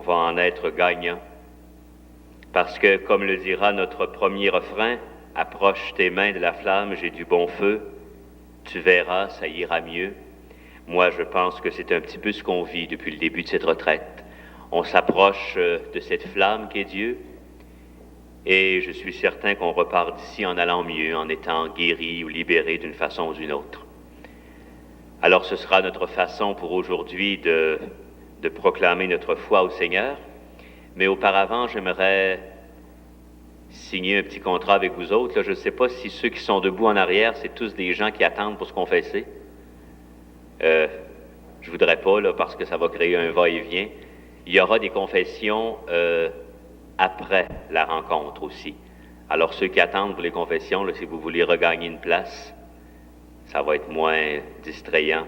va en être gagnant. Parce que, comme le dira notre premier refrain, « Approche tes mains de la flamme, j'ai du bon feu, tu verras, ça ira mieux ». Moi, je pense que c'est un petit peu ce qu'on vit depuis le début de cette retraite. On s'approche de cette flamme qu'est Dieu, et je suis certain qu'on repart d'ici en allant mieux, en étant guéri ou libéré d'une façon ou d'une autre. Alors ce sera notre façon pour aujourd'hui de proclamer notre foi au Seigneur, mais auparavant, j'aimerais signer un petit contrat avec vous autres. Là, je ne sais pas si ceux qui sont debout en arrière, c'est tous des gens qui attendent pour se confesser. Je voudrais pas, là, parce que ça va créer un va-et-vient. Il y aura des confessions après la rencontre aussi. Alors, ceux qui attendent pour les confessions, là, si vous voulez regagner une place, ça va être moins distrayant.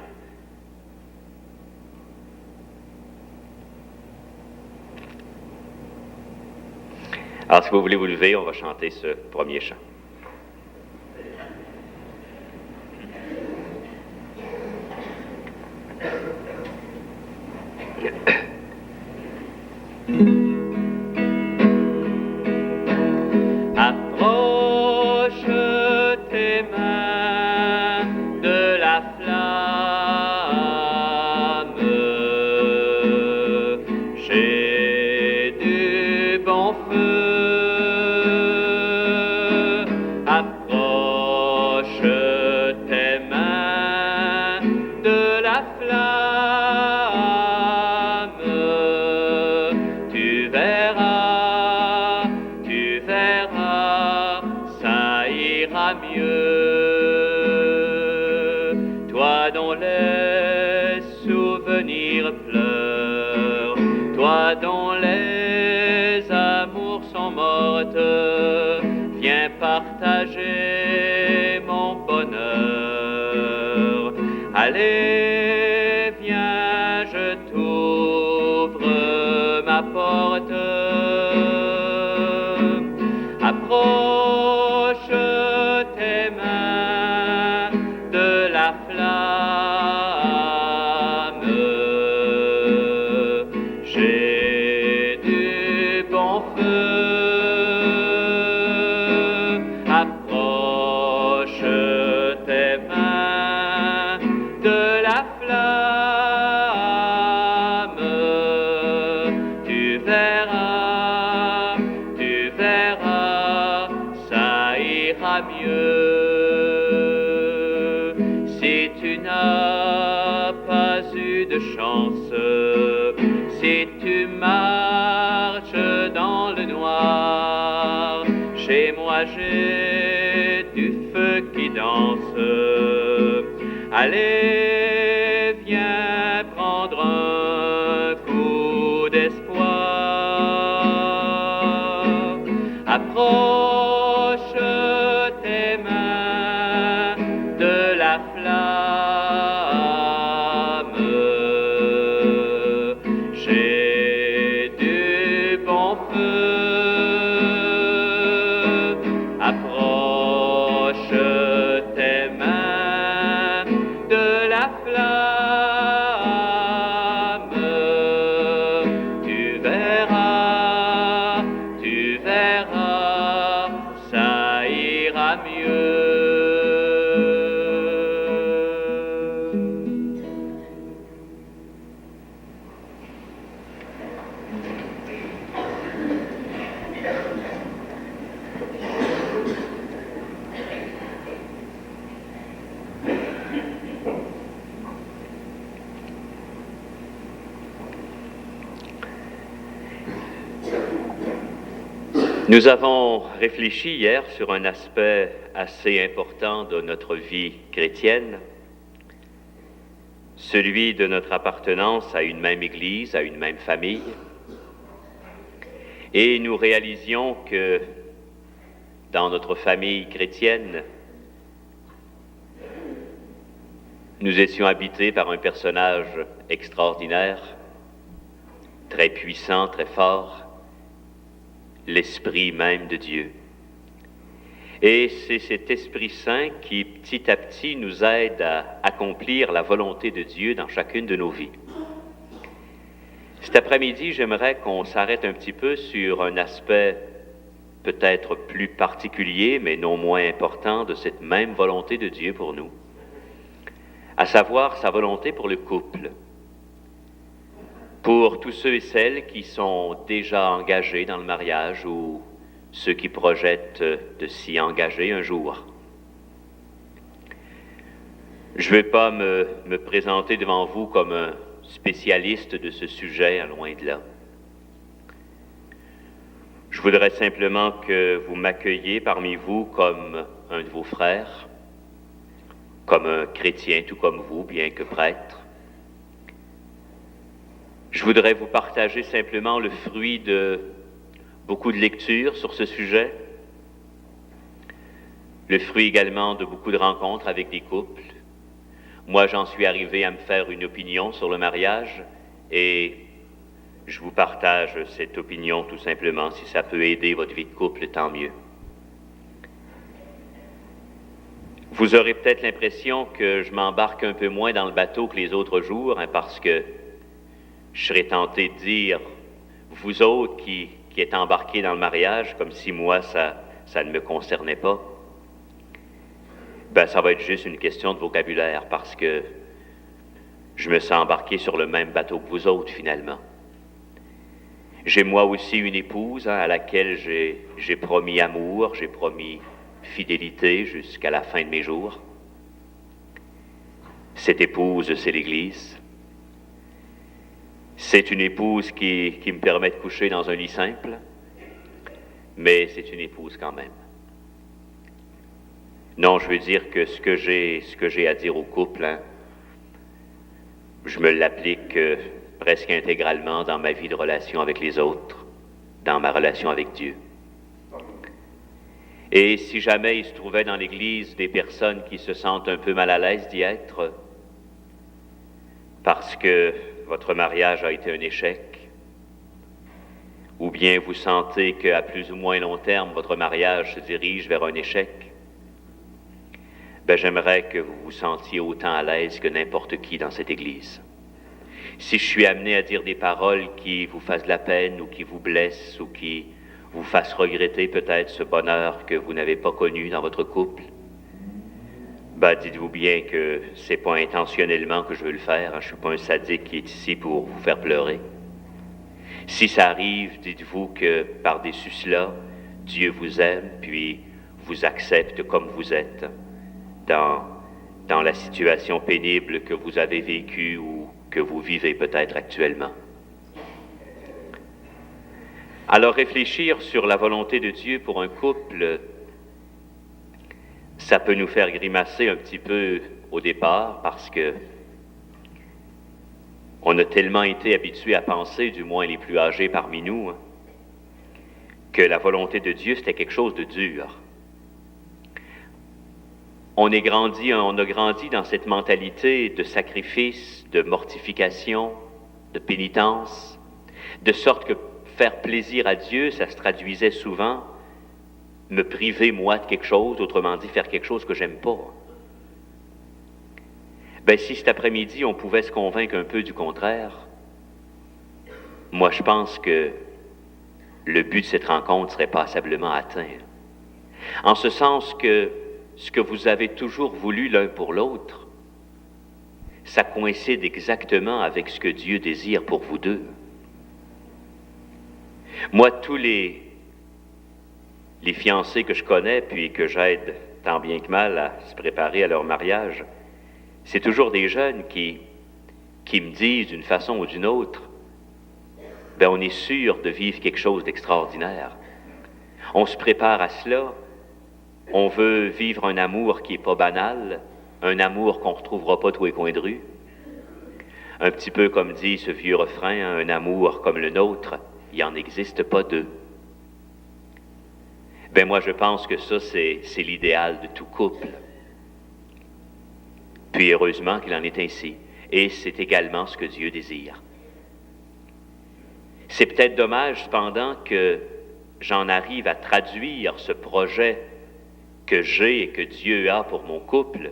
Alors, si vous voulez vous lever, on va chanter ce premier chant. Approche tes mains de la flamme, j'ai du bon feu. Approche tes mains de la flamme, tu verras, ça ira mieux. Toi dont les souvenirs pleurent, toi dont les amours sont mortes, viens partager mon bonheur. Allez, viens, je t'ouvre ma porte. Approche tes mains de la flamme, j'ai du bon feu. Approche tes mains de la flamme, tu verras, ça ira mieux. Si tu n'as pas eu de chance, si tu marches dans le noir, chez moi j'ai du feu qui danse. Allez, viens prendre un coup d'espoir. Approche tes mains de la flamme, j'ai du bon feu. Approche tes mains de la flamme, tu verras, ça ira mieux. Nous avons réfléchi hier sur un aspect assez important de notre vie chrétienne, celui de notre appartenance à une même Église, à une même famille. Et nous réalisions que dans notre famille chrétienne, nous étions habités par un personnage extraordinaire, très puissant, très fort, l'Esprit même de Dieu. Et c'est cet Esprit Saint qui, petit à petit, nous aide à accomplir la volonté de Dieu dans chacune de nos vies. Cet après-midi, j'aimerais qu'on s'arrête un petit peu sur un aspect peut-être plus particulier, mais non moins important, de cette même volonté de Dieu pour nous, à savoir sa volonté pour le couple, pour tous ceux et celles qui sont déjà engagés dans le mariage ou ceux qui projettent de s'y engager un jour. Je ne vais pas me présenter devant vous comme un spécialiste de ce sujet, loin de là. Je voudrais simplement que vous m'accueilliez parmi vous comme un de vos frères, comme un chrétien, tout comme vous, bien que prêtre. Je voudrais vous partager simplement le fruit de beaucoup de lectures sur ce sujet, le fruit également de beaucoup de rencontres avec des couples. Moi, j'en suis arrivé à me faire une opinion sur le mariage et je vous partage cette opinion tout simplement. Si ça peut aider votre vie de couple, tant mieux. Vous aurez peut-être l'impression que je m'embarque un peu moins dans le bateau que les autres jours, parce que je serais tenté de dire, vous autres qui êtes embarqués dans le mariage, comme si moi, ça ne me concernait pas. Ça va être juste une question de vocabulaire, parce que je me sens embarqué sur le même bateau que vous autres, finalement. J'ai moi aussi une épouse à laquelle j'ai promis amour, j'ai promis fidélité jusqu'à la fin de mes jours. Cette épouse, c'est l'Église. C'est une épouse qui me permet de coucher dans un lit simple, mais c'est une épouse quand même. Non, je veux dire que ce que j'ai à dire au couple, je me l'applique presque intégralement dans ma vie de relation avec les autres, dans ma relation avec Dieu. Et si jamais il se trouvait dans l'Église des personnes qui se sentent un peu mal à l'aise d'y être, parce que votre mariage a été un échec, ou bien vous sentez qu'à plus ou moins long terme, votre mariage se dirige vers un échec, j'aimerais que vous vous sentiez autant à l'aise que n'importe qui dans cette Église. Si je suis amené à dire des paroles qui vous fassent de la peine ou qui vous blessent ou qui vous fassent regretter peut-être ce bonheur que vous n'avez pas connu dans votre couple, dites-vous bien que c'est pas intentionnellement que je veux le faire. Je suis pas un sadique qui est ici pour vous faire pleurer. Si ça arrive, dites-vous que par-dessus cela, Dieu vous aime puis vous accepte comme vous êtes dans la situation pénible que vous avez vécue ou que vous vivez peut-être actuellement. Alors réfléchir sur la volonté de Dieu pour un couple, ça peut nous faire grimacer un petit peu au départ parce que on a tellement été habitués à penser, du moins les plus âgés parmi nous, que la volonté de Dieu c'était quelque chose de dur. On a grandi dans cette mentalité de sacrifice, de mortification, de pénitence, de sorte que faire plaisir à Dieu, ça se traduisait souvent me priver moi de quelque chose, autrement dit faire quelque chose que j'aime pas. Si cet après-midi on pouvait se convaincre un peu du contraire, moi je pense que le but de cette rencontre serait passablement atteint. En ce sens que ce que vous avez toujours voulu l'un pour l'autre, ça coïncide exactement avec ce que Dieu désire pour vous deux. Moi, tous les fiancés que je connais, puis que j'aide tant bien que mal à se préparer à leur mariage, c'est toujours des jeunes qui me disent d'une façon ou d'une autre, on est sûr de vivre quelque chose d'extraordinaire. On se prépare à cela. On veut vivre un amour qui n'est pas banal, un amour qu'on ne retrouvera pas tous les coins de rue. Un petit peu comme dit ce vieux refrain, un amour comme le nôtre, il n'en existe pas deux. Moi, je pense que ça, c'est l'idéal de tout couple. Puis heureusement qu'il en est ainsi. Et c'est également ce que Dieu désire. C'est peut-être dommage, cependant, que j'en arrive à traduire ce projet que j'ai et que Dieu a pour mon couple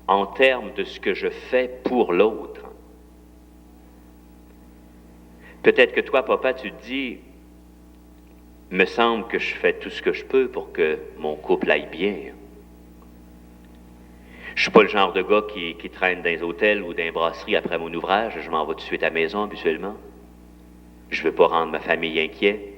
en termes de ce que je fais pour l'autre. Peut-être que toi, papa, tu te dis, me semble que je fais tout ce que je peux pour que mon couple aille bien. Je suis pas le genre de gars qui traîne dans les hôtels ou dans les brasseries après mon ouvrage. Je m'en vais tout de suite à la maison, habituellement. Je veux pas rendre ma famille inquiet.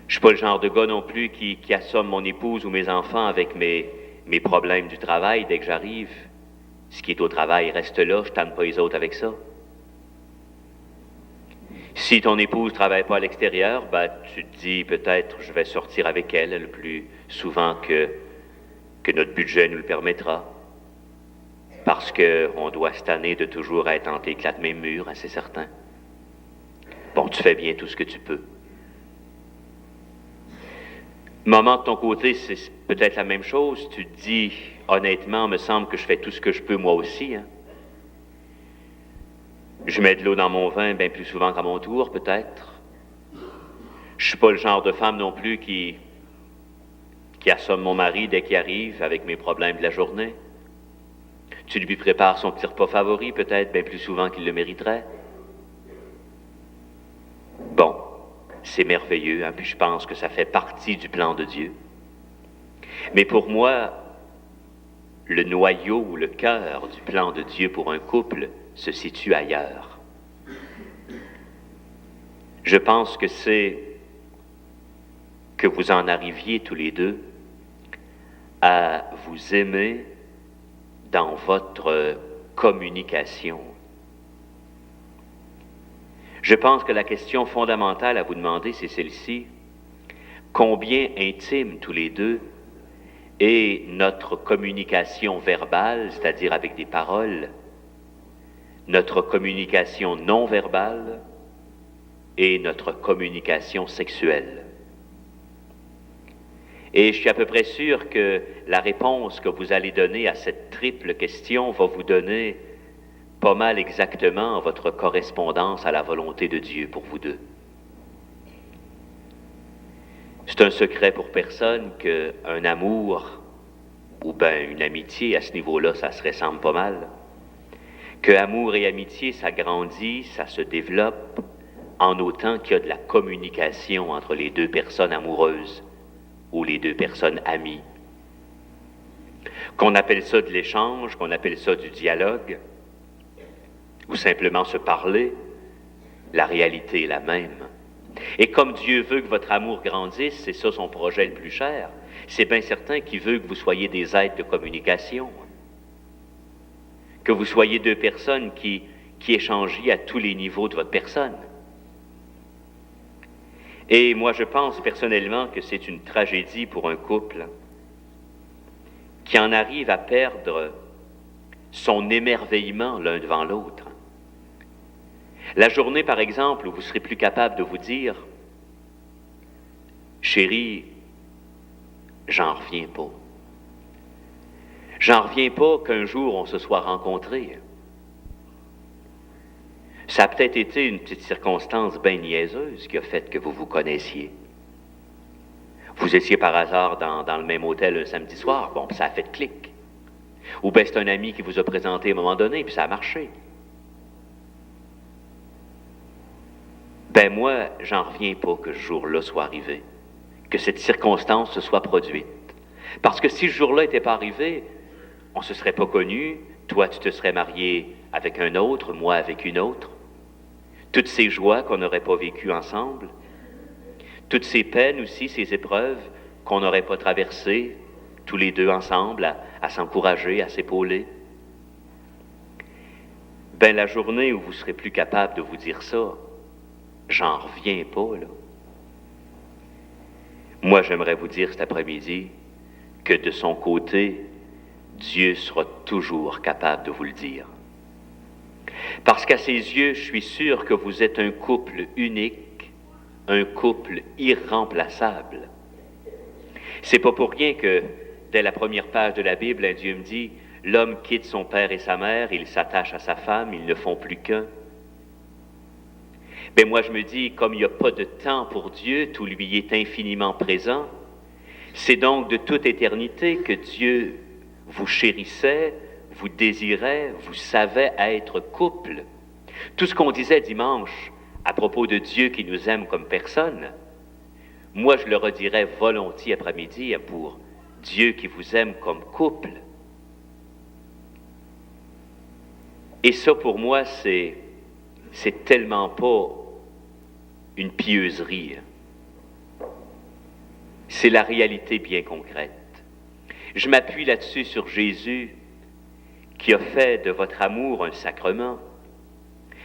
Je suis pas le genre de gars non plus qui assomme mon épouse ou mes enfants avec mes problèmes du travail dès que j'arrive. Ce qui est au travail reste là, je tanne pas les autres avec ça. Si ton épouse ne travaille pas à l'extérieur, ben, tu te dis peut-être je vais sortir avec elle le plus souvent que notre budget nous le permettra. Parce qu'on doit cette année de toujours être entre les quatre mêmes murs, hein, c'est certain. Bon, tu fais bien tout ce que tu peux. Maman, de ton côté, c'est peut-être la même chose. Tu te dis, honnêtement, me semble que je fais tout ce que je peux moi aussi. Hein. Je mets de l'eau dans mon vin bien plus souvent qu'à mon tour, peut-être. Je suis pas le genre de femme non plus qui assomme mon mari dès qu'il arrive avec mes problèmes de la journée. Tu lui prépares son petit repas favori, peut-être bien plus souvent qu'il le mériterait. Bon, c'est merveilleux, hein, puis je pense que ça fait partie du plan de Dieu. Mais pour moi, le noyau ou le cœur du plan de Dieu pour un couple se situe ailleurs. Je pense que c'est que vous en arriviez tous les deux à vous aimer dans votre communication. Je pense que la question fondamentale à vous demander, c'est celle-ci. Combien intime tous les deux est notre communication verbale, c'est-à-dire avec des paroles, notre communication non verbale et notre communication sexuelle. Et je suis à peu près sûr que la réponse que vous allez donner à cette triple question va vous donner pas mal exactement votre correspondance à la volonté de Dieu pour vous deux. C'est un secret pour personne qu'un amour ou bien une amitié, à ce niveau-là, ça se ressemble pas mal. Que amour et amitié, ça grandit, ça se développe en autant qu'il y a de la communication entre les deux personnes amoureuses ou les deux personnes amies. Qu'on appelle ça de l'échange, qu'on appelle ça du dialogue, ou simplement se parler, la réalité est la même. Et comme Dieu veut que votre amour grandisse, c'est ça son projet le plus cher, c'est bien certain qu'il veut que vous soyez des êtres de communication, que vous soyez deux personnes qui échangent à tous les niveaux de votre personne. Et moi, je pense personnellement que c'est une tragédie pour un couple qui en arrive à perdre son émerveillement l'un devant l'autre. La journée, par exemple, où vous serez plus capable de vous dire « Chérie, j'en reviens pas. J'en reviens pas qu'un jour on se soit rencontrés. Ça a peut-être été une petite circonstance bien niaiseuse qui a fait que vous vous connaissiez. Vous étiez par hasard dans le même hôtel un samedi soir, bon, puis ça a fait clic. Ou bien c'est un ami qui vous a présenté à un moment donné, puis ça a marché. Ben moi, j'en reviens pas que ce jour-là soit arrivé, que cette circonstance se soit produite. Parce que si ce jour-là n'était pas arrivé, on ne se serait pas connus, toi tu te serais marié avec un autre, moi avec une autre. Toutes ces joies qu'on n'aurait pas vécues ensemble, toutes ces peines aussi, ces épreuves qu'on n'aurait pas traversées, tous les deux ensemble, à s'encourager, à s'épauler. Ben la journée où vous serez plus capable de vous dire ça, j'en reviens pas, là. Moi, j'aimerais vous dire cet après-midi que de son côté, Dieu sera toujours capable de vous le dire. Parce qu'à ses yeux, je suis sûr que vous êtes un couple unique, un couple irremplaçable. C'est pas pour rien que, dès la première page de la Bible, Dieu me dit « L'homme quitte son père et sa mère, il s'attache à sa femme, ils ne font plus qu'un. » Ben moi, je me dis, comme il n'y a pas de temps pour Dieu, tout lui est infiniment présent, c'est donc de toute éternité que Dieu vous chérissait, vous désirait, vous savait être couple. Tout ce qu'on disait dimanche à propos de Dieu qui nous aime comme personne, moi je le redirais volontiers après-midi pour Dieu qui vous aime comme couple. Et ça pour moi c'est tellement pas une pieuserie. C'est la réalité bien concrète. Je m'appuie là-dessus sur Jésus qui a fait de votre amour un sacrement.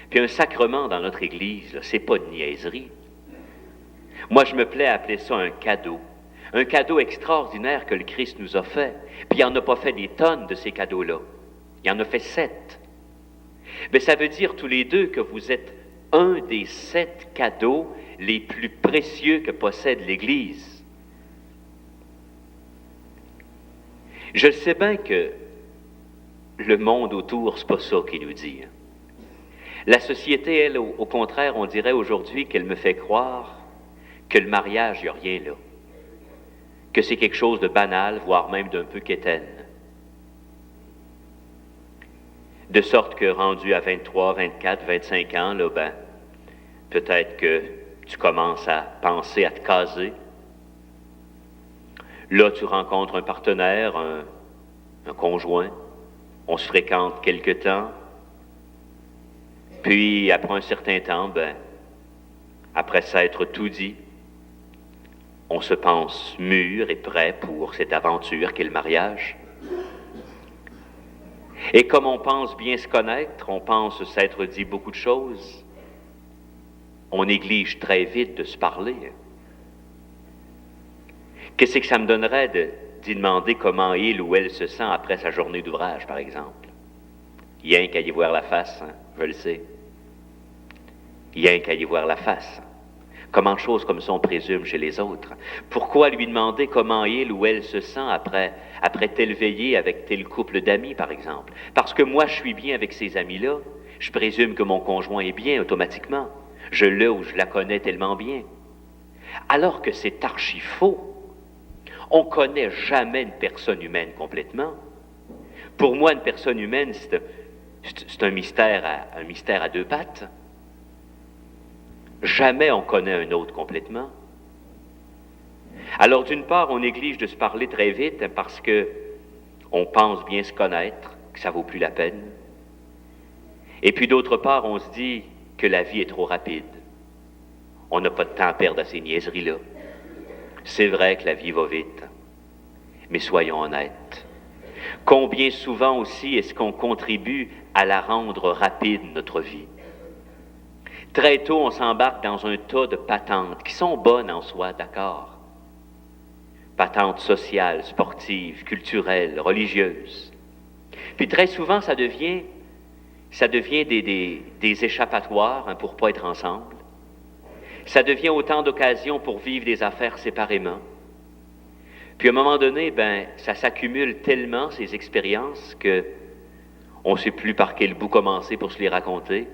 Puis un sacrement dans notre Église, là, c'est pas de niaiserie. Moi, je me plais à appeler ça un cadeau extraordinaire que le Christ nous a fait. Puis il n'en a pas fait des tonnes de ces cadeaux-là. Il en a fait 7. Mais ça veut dire tous les deux que vous êtes un des 7 cadeaux les plus précieux que possède l'Église. Je sais bien que le monde autour, c'est pas ça qu'il nous dit. La société, elle, au contraire, on dirait aujourd'hui qu'elle me fait croire que le mariage, il n'y a rien là. Que c'est quelque chose de banal, voire même d'un peu quétaine. De sorte que rendu à 23, 24, 25 ans, là, ben, peut-être que tu commences à penser à te caser. Là, tu rencontres un partenaire, un conjoint. On se fréquente quelque temps. Puis, après un certain temps, ben, après s'être tout dit, on se pense mûr et prêt pour cette aventure qu'est le mariage. Et comme on pense bien se connaître, on pense s'être dit beaucoup de choses, on néglige très vite de se parler. Qu'est-ce que ça me donnerait d'y demander comment il ou elle se sent après sa journée d'ouvrage, par exemple? Rien qu'à y voir la face, hein, je le sais. Rien qu'à y voir la face. Comment de choses comme ça on présume chez les autres? Pourquoi lui demander comment il ou elle se sent après telle veillée avec tel couple d'amis, par exemple? Parce que moi, je suis bien avec ces amis-là, je présume que mon conjoint est bien automatiquement. Je l'ai ou je la connais tellement bien. Alors que c'est archi faux. On ne connaît jamais une personne humaine complètement. Pour moi, une personne humaine, c'est un mystère à 2 pattes. Jamais on connaît un autre complètement. Alors, d'une part, on néglige de se parler très vite parce que on pense bien se connaître, que ça vaut plus la peine. Et puis, d'autre part, on se dit que la vie est trop rapide. On n'a pas de temps à perdre à ces niaiseries-là. C'est vrai que la vie va vite, mais soyons honnêtes. Combien souvent aussi est-ce qu'on contribue à la rendre rapide, notre vie? Très tôt, on s'embarque dans un tas de patentes qui sont bonnes en soi, d'accord. Patentes sociales, sportives, culturelles, religieuses. Puis très souvent, ça devient des échappatoires hein, pour ne pas être ensemble. Ça devient autant d'occasions pour vivre des affaires séparément. Puis à un moment donné, ben, ça s'accumule tellement, ces expériences, que on ne sait plus par quel bout commencer pour se les raconter.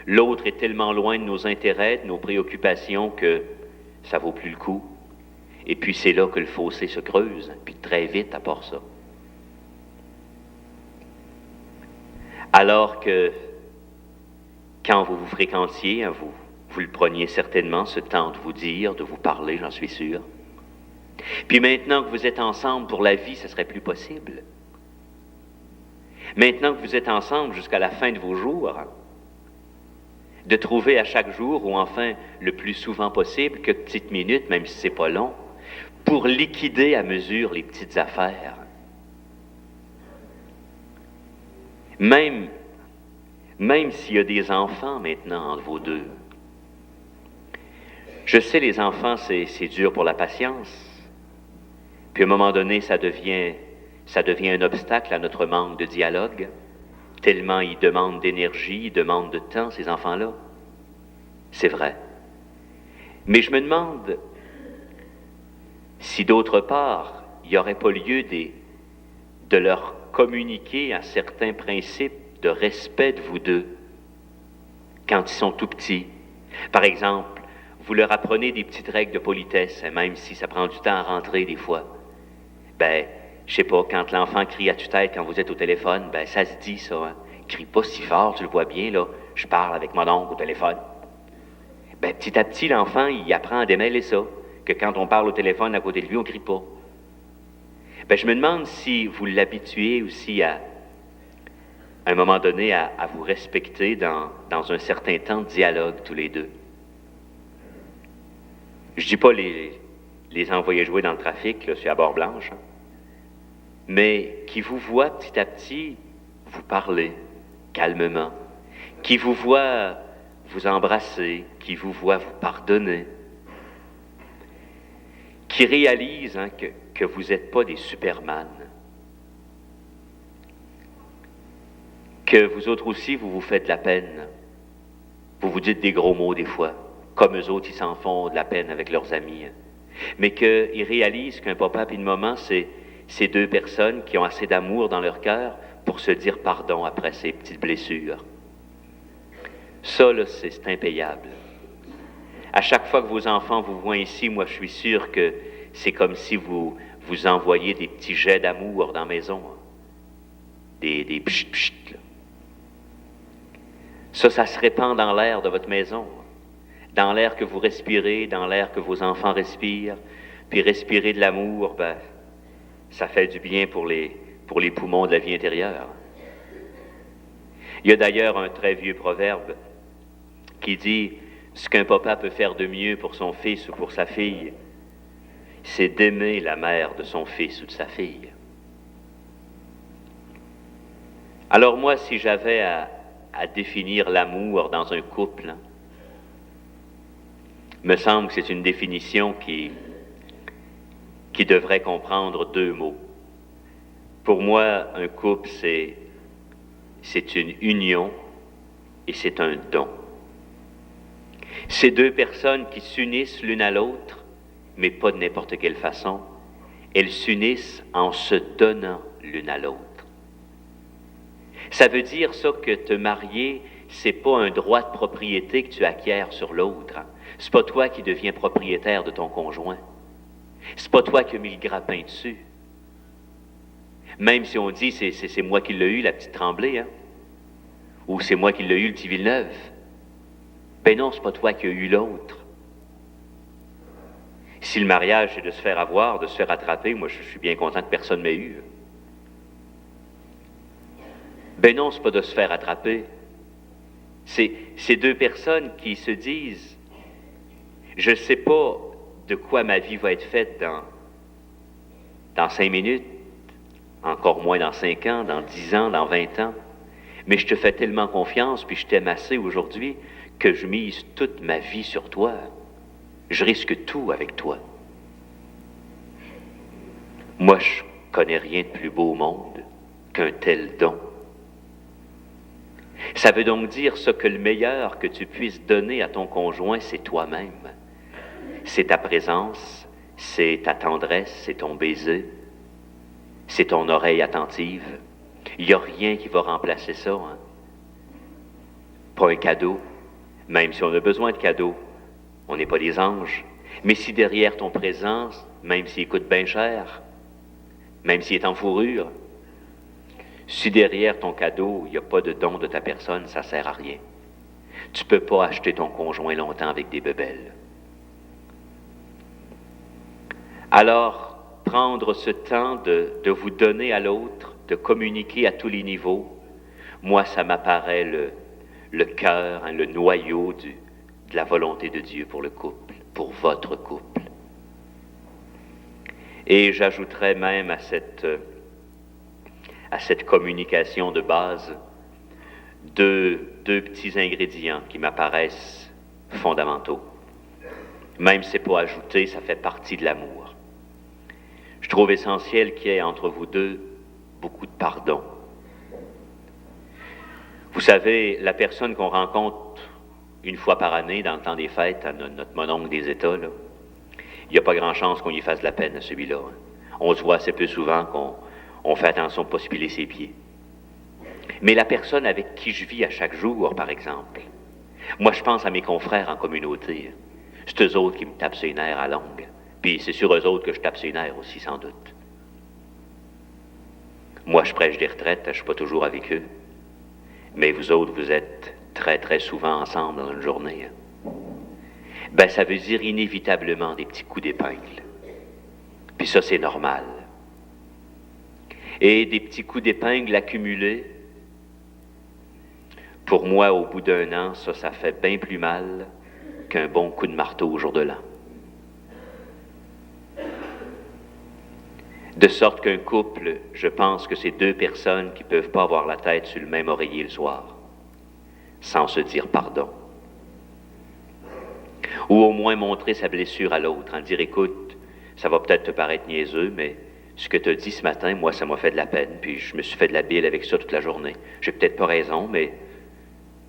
L'autre est tellement loin de nos intérêts, de nos préoccupations, que ça vaut plus le coup. Et puis c'est là que le fossé se creuse, puis très vite à part ça. Alors que, quand vous vous fréquentiez, hein, vous le preniez certainement, ce temps de vous dire, de vous parler, j'en suis sûr. Puis maintenant que vous êtes ensemble pour la vie, ce serait plus possible. Maintenant que vous êtes ensemble jusqu'à la fin de vos jours, de trouver à chaque jour, ou enfin le plus souvent possible, quelques petites minutes, même si c'est pas long, pour liquider à mesure les petites affaires. Même s'il y a des enfants maintenant entre vous deux. Je sais, les enfants, c'est dur pour la patience. Puis à un moment donné, ça devient un obstacle à notre manque de dialogue. Tellement ils demandent d'énergie, ils demandent de temps, ces enfants-là. C'est vrai. Mais je me demande si d'autre part, il n'y aurait pas lieu de leur communiquer un certain principe de respect de vous deux quand ils sont tout petits. Par exemple, vous leur apprenez des petites règles de politesse, même si ça prend du temps à rentrer des fois. Ben, je sais pas, quand l'enfant crie à tue-tête quand vous êtes au téléphone, ben ça se dit ça. Hein. Crie pas si fort, tu le vois bien, là. je parle avec mon oncle au téléphone. Ben, petit à petit, l'enfant, il apprend à démêler ça, que quand on parle au téléphone à côté de lui, on ne crie pas. Ben, je me demande si vous l'habituez aussi à un moment donné, à vous respecter dans un certain temps de dialogue, tous les deux. Je dis pas les envoyer jouer dans le trafic, là, sur la barre blanche, hein, mais qui vous voient petit à petit vous parler calmement, qui vous voient vous embrasser, qui vous voient vous pardonner, qui réalisent hein, que vous n'êtes pas des superman, que vous autres aussi, vous vous faites de la peine. Vous vous dites des gros mots des fois, comme eux autres, ils s'en font de la peine avec leurs amis. Mais qu'ils réalisent qu'un papa et une maman, c'est ces deux personnes qui ont assez d'amour dans leur cœur pour se dire pardon après ces petites blessures. Ça, là, c'est impayable. À chaque fois que vos enfants vous voient ici, moi, je suis sûr que c'est comme si vous envoyiez des petits jets d'amour dans la maison. Des pchit pchit, là. Ça se répand dans l'air de votre maison, dans l'air que vous respirez, dans l'air que vos enfants respirent. Puis respirer de l'amour, ben, ça fait du bien pour les poumons de la vie intérieure. Il y a d'ailleurs un très vieux proverbe qui dit « Ce qu'un papa peut faire de mieux pour son fils ou pour sa fille, c'est d'aimer la mère de son fils ou de sa fille. » Alors moi, si j'avais à définir l'amour dans un couple, hein, me semble que c'est une définition qui devrait comprendre deux mots. Pour moi, un couple, c'est une union et c'est un don. C'est deux personnes qui s'unissent l'une à l'autre, mais pas de n'importe quelle façon. Elles s'unissent en se donnant l'une à l'autre. Ça veut dire ça que te marier, c'est pas un droit de propriété que tu acquiers sur l'autre. Hein. C'est pas toi qui deviens propriétaire de ton conjoint. C'est pas toi qui as mis le grappin dessus. Même si on dit c'est moi qui l'ai eu, la petite Tremblay, hein? Ou c'est moi qui l'ai eu, le petit Villeneuve. Ben non, c'est pas toi qui as eu l'autre. Si le mariage c'est de se faire avoir, de se faire attraper, moi je suis bien content que personne m'ait eu. Ben non, c'est pas de se faire attraper. C'est deux personnes qui se disent « Je ne sais pas de quoi ma vie va être faite dans 5 minutes, encore moins dans 5 ans, dans 10 ans, dans 20 ans, mais je te fais tellement confiance, puis je t'aime assez aujourd'hui, que je mise toute ma vie sur toi. Je risque tout avec toi. Moi, je connais rien de plus beau au monde qu'un tel don. » Ça veut donc dire ça que le meilleur que tu puisses donner à ton conjoint, c'est toi-même. C'est ta présence, c'est ta tendresse, c'est ton baiser, c'est ton oreille attentive. Il n'y a rien qui va remplacer ça. Hein? Pas un cadeau, même si on a besoin de cadeaux. On n'est pas des anges. Mais si derrière ton présent, même s'il coûte bien cher, même s'il est en fourrure, si derrière ton cadeau, il n'y a pas de don de ta personne, ça ne sert à rien. Tu ne peux pas acheter ton conjoint longtemps avec des bebelles. Alors, prendre ce temps de vous donner à l'autre, de communiquer à tous les niveaux, moi, ça m'apparaît le cœur, hein, le noyau de la volonté de Dieu pour le couple, pour votre couple. Et j'ajouterais même à cette communication de base deux petits ingrédients qui m'apparaissent fondamentaux. Même si ce n'est pas ajouté, ça fait partie de l'amour. Je trouve essentiel qu'il y ait entre vous deux beaucoup de pardon. Vous savez, la personne qu'on rencontre une fois par année dans le temps des fêtes, à notre mononcle des États, là, il n'y a pas grand chance qu'on y fasse de la peine à celui-là. Hein. On se voit assez peu souvent qu'on fait attention de ne pas se piler ses pieds. Mais la personne avec qui je vis à chaque jour, par exemple, moi je pense à mes confrères en communauté. C'est eux autres qui me tapent sur les nerfs à longue. Puis c'est sur eux autres que je tape sur les nerfs aussi, sans doute. Moi je prêche des retraites, je ne suis pas toujours avec eux. Mais vous autres, vous êtes très très souvent ensemble dans une journée, ben ça veut dire inévitablement des petits coups d'épingle. Puis ça, c'est normal. Et des petits coups d'épingle accumulés, pour moi, au bout d'un an, ça fait bien plus mal qu'un bon coup de marteau au jour de l'an. De sorte qu'un couple, je pense que c'est deux personnes qui ne peuvent pas avoir la tête sur le même oreiller le soir, sans se dire pardon. Ou au moins montrer sa blessure à l'autre, en dire, écoute, ça va peut-être te paraître niaiseux, mais ce que tu as dit ce matin, moi, ça m'a fait de la peine, puis je me suis fait de la bile avec ça toute la journée. J'ai peut-être pas raison, mais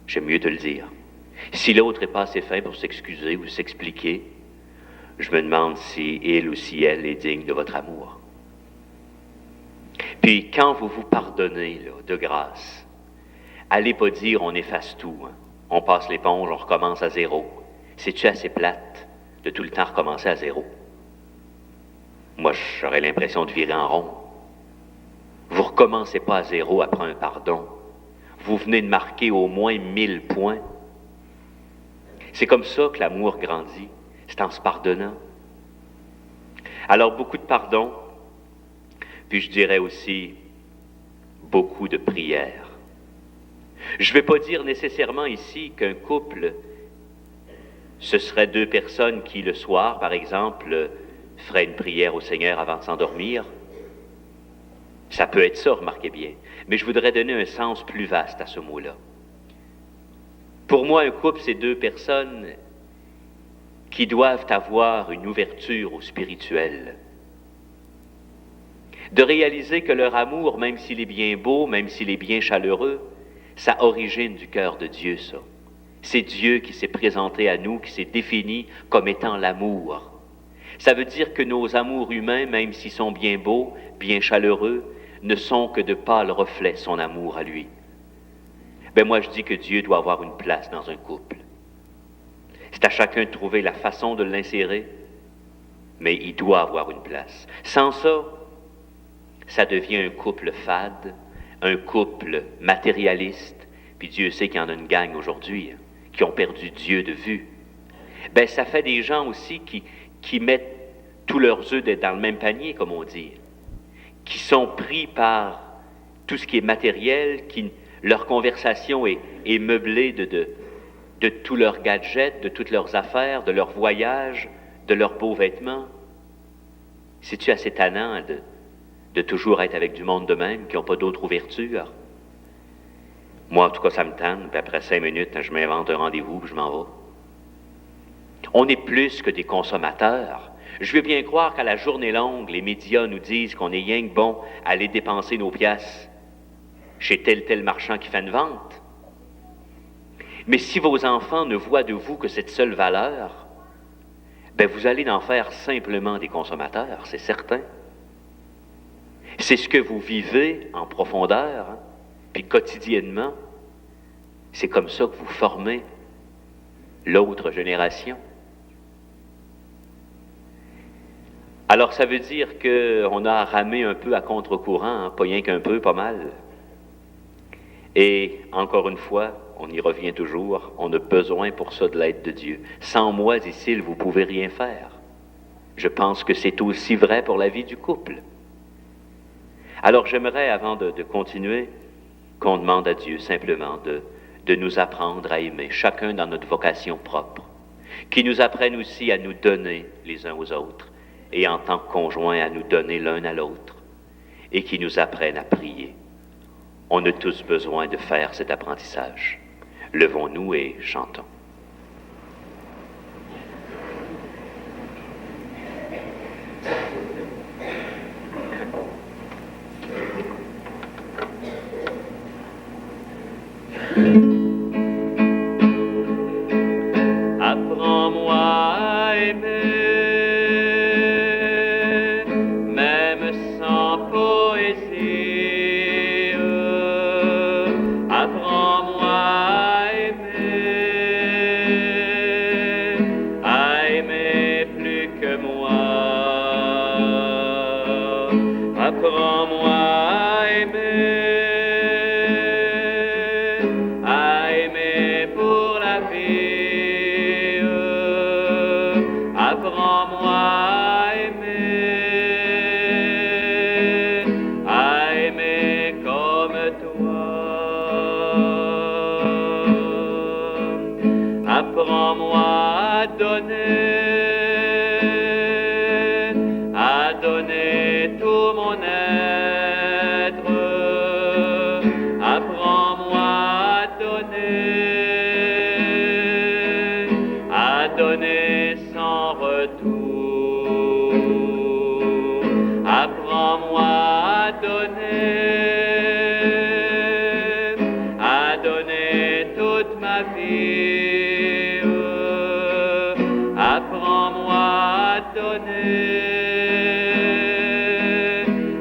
j'aime mieux te le dire. Si l'autre n'est pas assez fin pour s'excuser ou s'expliquer, je me demande si il ou si elle est digne de votre amour. Puis quand vous vous pardonnez, là, de grâce, allez pas dire on efface tout, hein. On passe l'éponge, on recommence à zéro. C'est-tu assez plate de tout le temps recommencer à zéro? Moi, j'aurais l'impression de virer en rond. Vous recommencez pas à zéro après un pardon. Vous venez de marquer au moins 1000 points. C'est comme ça que l'amour grandit, c'est en se pardonnant. Alors, beaucoup de pardon, puis je dirais aussi beaucoup de prières. Je ne vais pas dire nécessairement ici qu'un couple, ce serait deux personnes qui, le soir, par exemple, feraient une prière au Seigneur avant de s'endormir. Ça peut être ça, remarquez bien. Mais je voudrais donner un sens plus vaste à ce mot-là. Pour moi, un couple, c'est deux personnes qui doivent avoir une ouverture au spirituel. De réaliser que leur amour, même s'il est bien beau, même s'il est bien chaleureux, ça origine du cœur de Dieu, ça. C'est Dieu qui s'est présenté à nous, qui s'est défini comme étant l'amour. Ça veut dire que nos amours humains, même s'ils sont bien beaux, bien chaleureux, ne sont que de pâles reflets de son amour à lui. Ben moi, je dis que Dieu doit avoir une place dans un couple. C'est à chacun de trouver la façon de l'insérer, mais il doit avoir une place. Sans ça, ça devient un couple fade, un couple matérialiste, puis Dieu sait qu'il y en a une gang aujourd'hui, qui ont perdu Dieu de vue. Ben ça fait des gens aussi qui mettent tous leurs œufs dans le même panier, comme on dit, qui sont pris par tout ce qui est matériel, leur conversation est meublée de tous leurs gadgets, de toutes leurs affaires, de leurs voyages, de leurs beaux vêtements. C'est-tu assez tannant de toujours être avec du monde de même, qui n'ont pas d'autre ouverture? Moi, en tout cas, ça me tanne, puis après 5 minutes, je m'invente un rendez-vous, puis je m'en vais. On est plus que des consommateurs. Je veux bien croire qu'à la journée longue, les médias nous disent qu'on est rien que bon à aller dépenser nos piastres chez tel marchand qui fait une vente. Mais si vos enfants ne voient de vous que cette seule valeur, ben vous allez en faire simplement des consommateurs, c'est certain. C'est ce que vous vivez en profondeur, hein, puis quotidiennement. C'est comme ça que vous formez l'autre génération. Alors ça veut dire qu'on a ramé un peu à contre-courant, hein, pas rien qu'un peu, pas mal. Et encore une fois, on y revient toujours, on a besoin pour ça de l'aide de Dieu. Sans moi, dit-il, vous ne pouvez rien faire. Je pense que c'est aussi vrai pour la vie du couple. Alors j'aimerais, avant de continuer, qu'on demande à Dieu simplement de nous apprendre à aimer, chacun dans notre vocation propre, qu'il nous apprenne aussi à nous donner les uns aux autres, et en tant que conjoints à nous donner l'un à l'autre, et qu'il nous apprenne à prier. On a tous besoin de faire cet apprentissage. Levons-nous et chantons. Apprends-moi à aimer, même sans poésie. Apprends-moi à aimer plus que moi. Apprends-moi à aimer, à Apprends-moi à donner tout mon être. Apprends-moi à donner sans retour. Apprends-moi à donner toute ma vie. Apprends-moi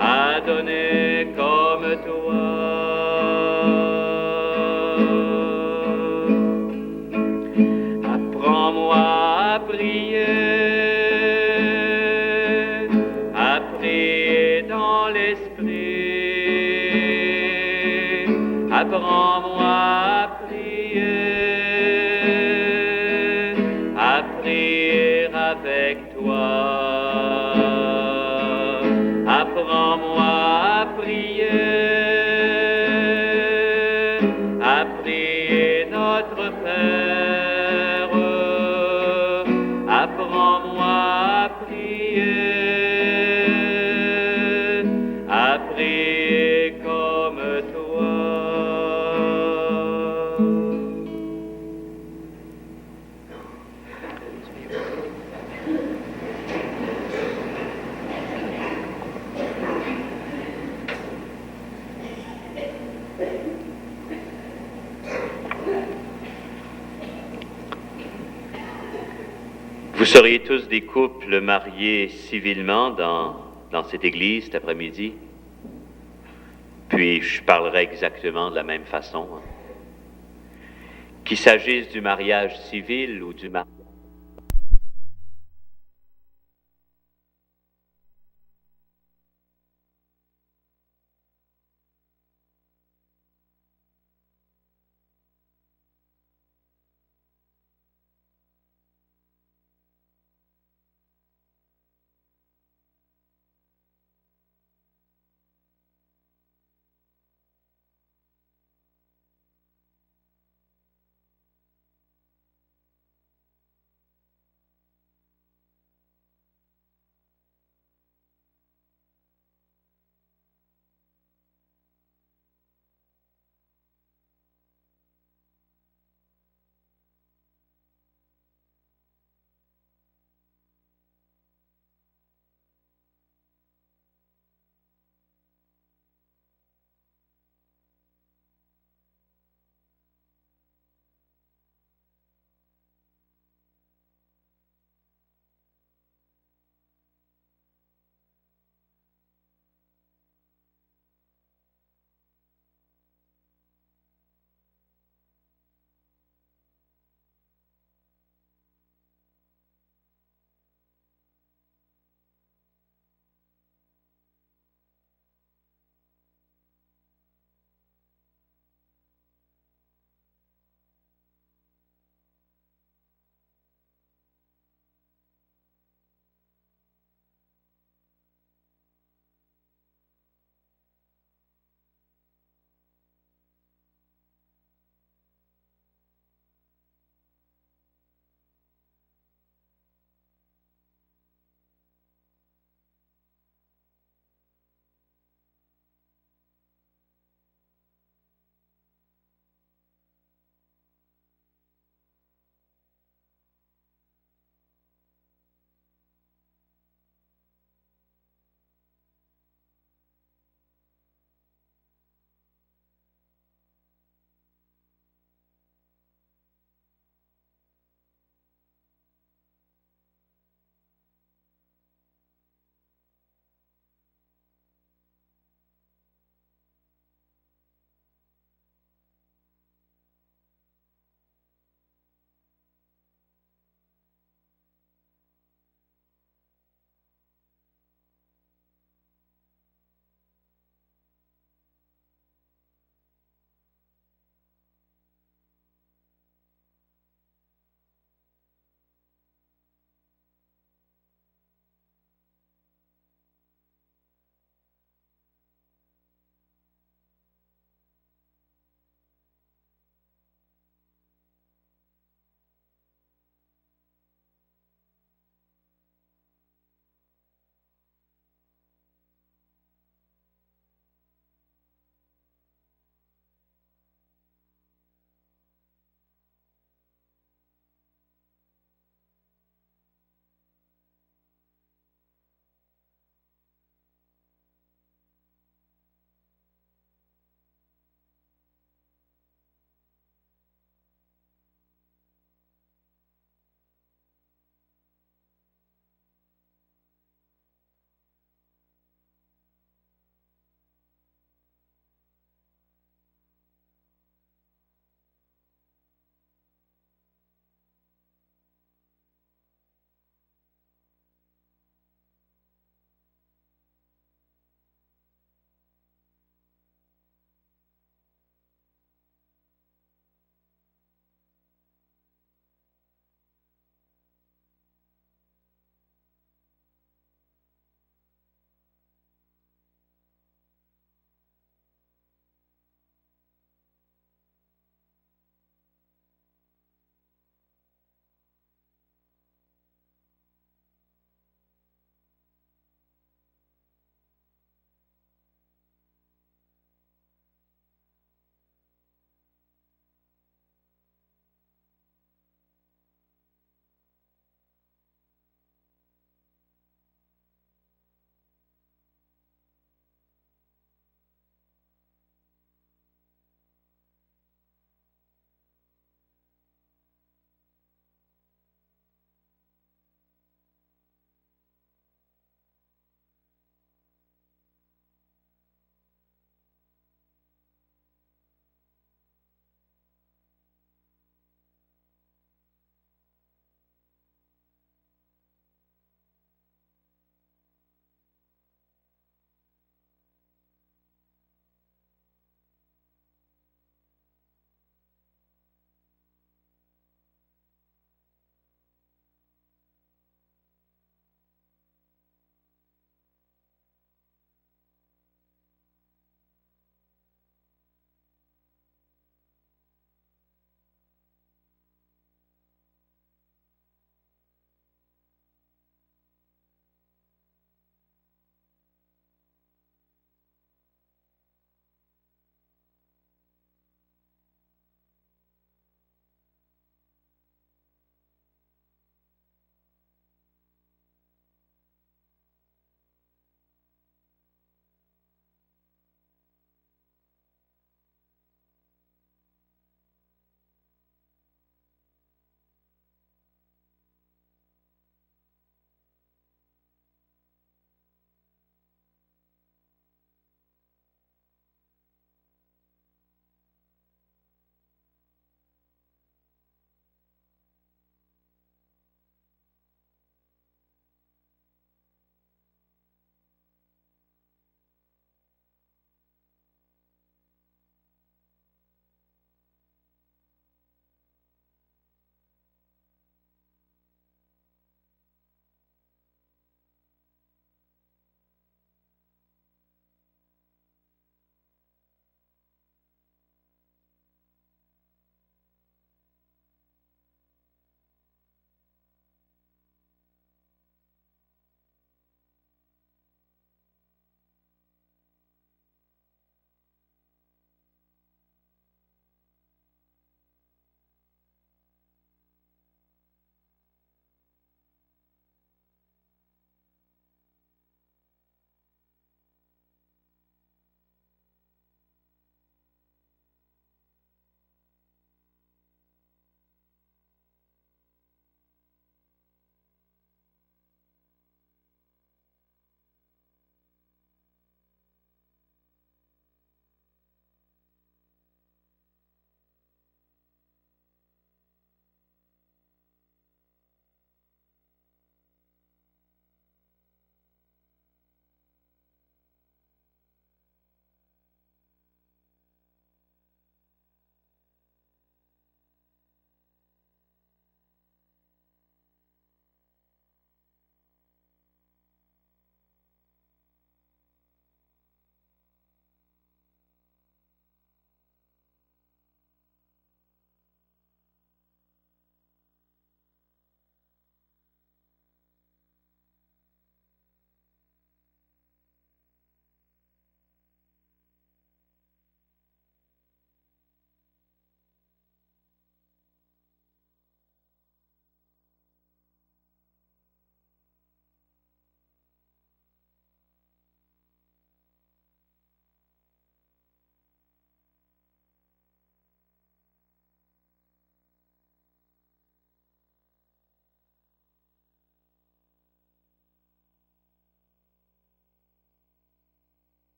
à donner comme toi. Apprends-moi à prier dans l'esprit. Apprends-moi à prier avec toi. Apprends-moi à prier notre Père. Apprends-moi à prier comme toi. Vous seriez tous des couples mariés civilement dans cette église cet après-midi. Puis je parlerai exactement de la même façon. Qu'il s'agisse du mariage civil ou du mariage